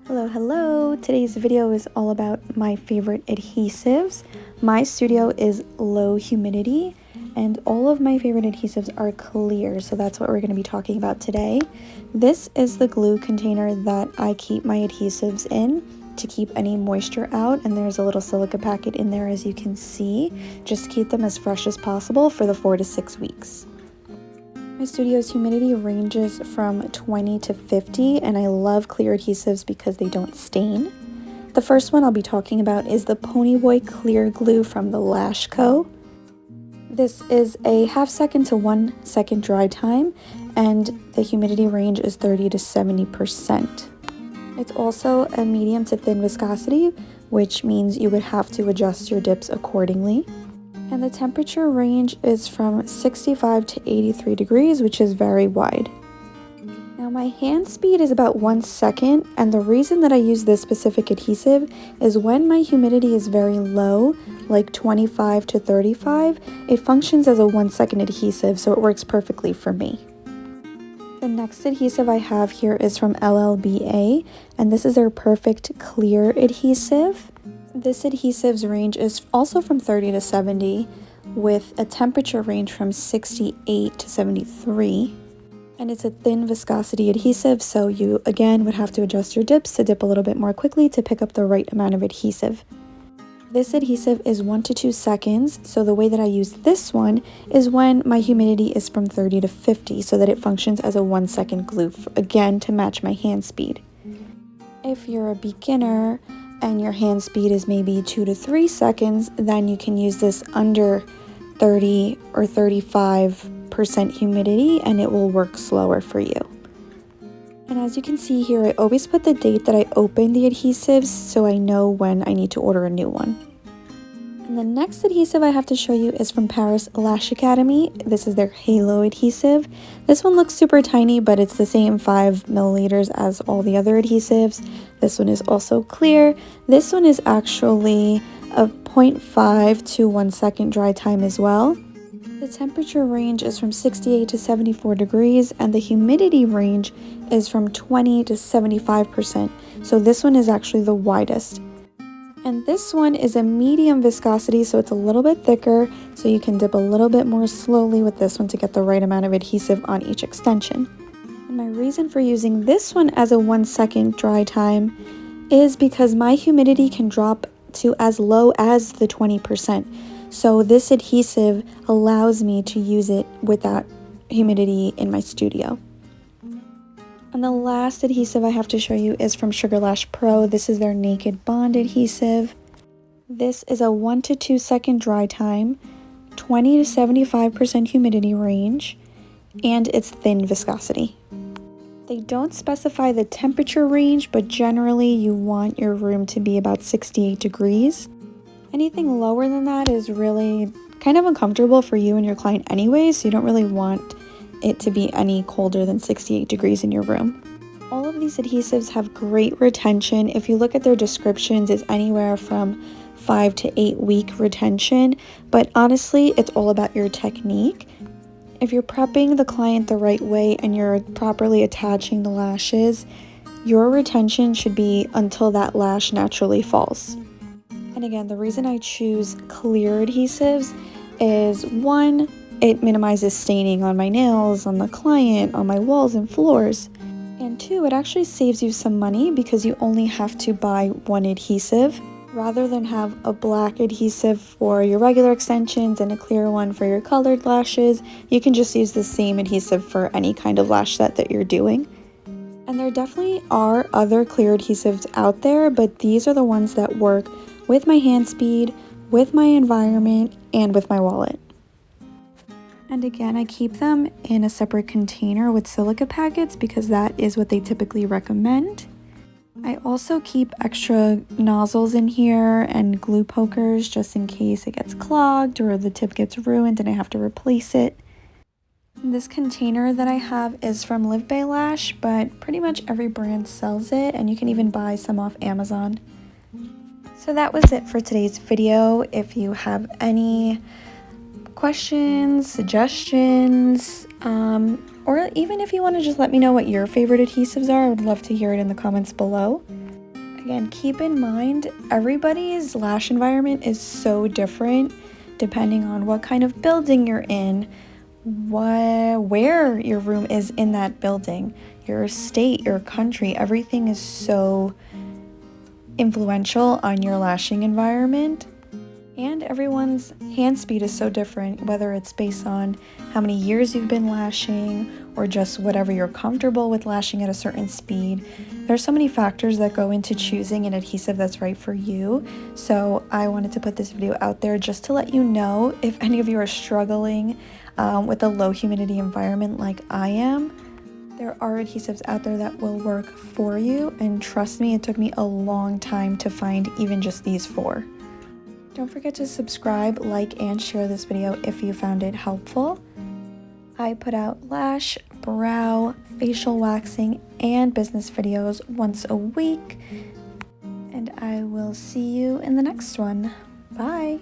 Hello! Today's video is all about my favorite adhesives. My studio is low humidity and all of my favorite adhesives are clear, so that's what we're going to be talking about today. This is the glue container that I keep my adhesives in to keep any moisture out, and there's a little silica packet in there as you can see, just to keep them as fresh as possible for the 4 to 6 weeks. My studio's humidity ranges from 20 to 50, and I love clear adhesives because they don't stain. The first one I'll be talking about is the Ponyboy Clear Glue from the Lashko. This is a 1/2 second to 1 second dry time, and the humidity range is 30 to 70%. It's also a medium to thin viscosity, which means you would have to adjust your dips accordingly. And the temperature range is from 65 to 83 degrees, which is very wide. Now my hand speed is about 1 second, and the reason that I use this specific adhesive is when my humidity is very low, like 25 to 35, it functions as a 1 second adhesive, so it works perfectly for me. The next adhesive I have here is from LLBA, and this is their Perfect Clear adhesive. This adhesive's range is also from 30 to 70 with a temperature range from 68 to 73. And it's a thin viscosity adhesive, so you again would have to adjust your dips to dip a little bit more quickly to pick up the right amount of adhesive. This adhesive is 1 to 2 seconds, so the way that I use this one is when my humidity is from 30 to 50 so that it functions as a 1 second glue, again to match my hand speed. If you're a beginner and your hand speed is maybe 2 to 3 seconds, then you can use this under 30 or 35% humidity and it will work slower for you. And as you can see here, I always put the date that I opened the adhesives so I know when I need to order a new one. And the next adhesive I have to show you is from Paris Lash Academy. This is their Halo adhesive. This one looks super tiny, but it's the same 5 milliliters as all the other adhesives. This one is also clear. This one is actually a 0.5 to 1 second dry time as well. The temperature range is from 68 to 74 degrees, and the humidity range is from 20 to 75%. So this one is actually the widest. And this one is a medium viscosity, so it's a little bit thicker, so you can dip a little bit more slowly with this one to get the right amount of adhesive on each extension. And my reason for using this one as a 1 second dry time is because my humidity can drop to as low as the 20%. So this adhesive allows me to use it with that humidity in my studio. And the last adhesive I have to show you is from Sugarlash Pro. This is their Naked Bond adhesive. This is a 1 to 2 second dry time, 20 to 75% humidity range, and it's thin viscosity. They don't specify the temperature range, but generally you want your room to be about 68 degrees. Anything lower than that is really kind of uncomfortable for you and your client anyway, so you don't really want it to be any colder than 68 degrees in your room. All of these adhesives have great retention. If you look at their descriptions, it's anywhere from 5 to 8 week retention, but honestly, it's all about your technique. If you're prepping the client the right way and you're properly attaching the lashes, your retention should be until that lash naturally falls. And again, the reason I choose clear adhesives is 1, it minimizes staining on my nails, on the client, on my walls and floors. And 2, it actually saves you some money because you only have to buy 1 adhesive rather than have a black adhesive for your regular extensions and a clear one for your colored lashes. You can just use the same adhesive for any kind of lash set that you're doing. And there definitely are other clear adhesives out there, but these are the ones that work with my hand speed, with my environment, and with my wallet. And again, I keep them in a separate container with silica packets because that is what they typically recommend. I also keep extra nozzles in here and glue pokers just in case it gets clogged or the tip gets ruined and I have to replace it. This container that I have is from LLBA Lash, but pretty much every brand sells it, and you can even buy some off Amazon. So that was it for today's video. If you have any questions, suggestions, or even if you want to just let me know what your favorite adhesives are, I would love to hear it in the comments below. Again, keep in mind, everybody's lash environment is so different depending on what kind of building you're in, where your room is in that building, your state, your country. Everything is so influential on your lashing environment. And everyone's hand speed is so different, whether it's based on how many years you've been lashing or just whatever you're comfortable with lashing at a certain speed. There's so many factors that go into choosing an adhesive that's right for you. So I wanted to put this video out there just to let you know if any of you are struggling with a low humidity environment like I am. There are adhesives out there that will work for you, and trust me, it took me a long time to find even just these 4. Don't forget to subscribe, like, and share this video if you found it helpful. I put out lash, brow, facial waxing, and business videos once a week. And I will see you in the next one. Bye!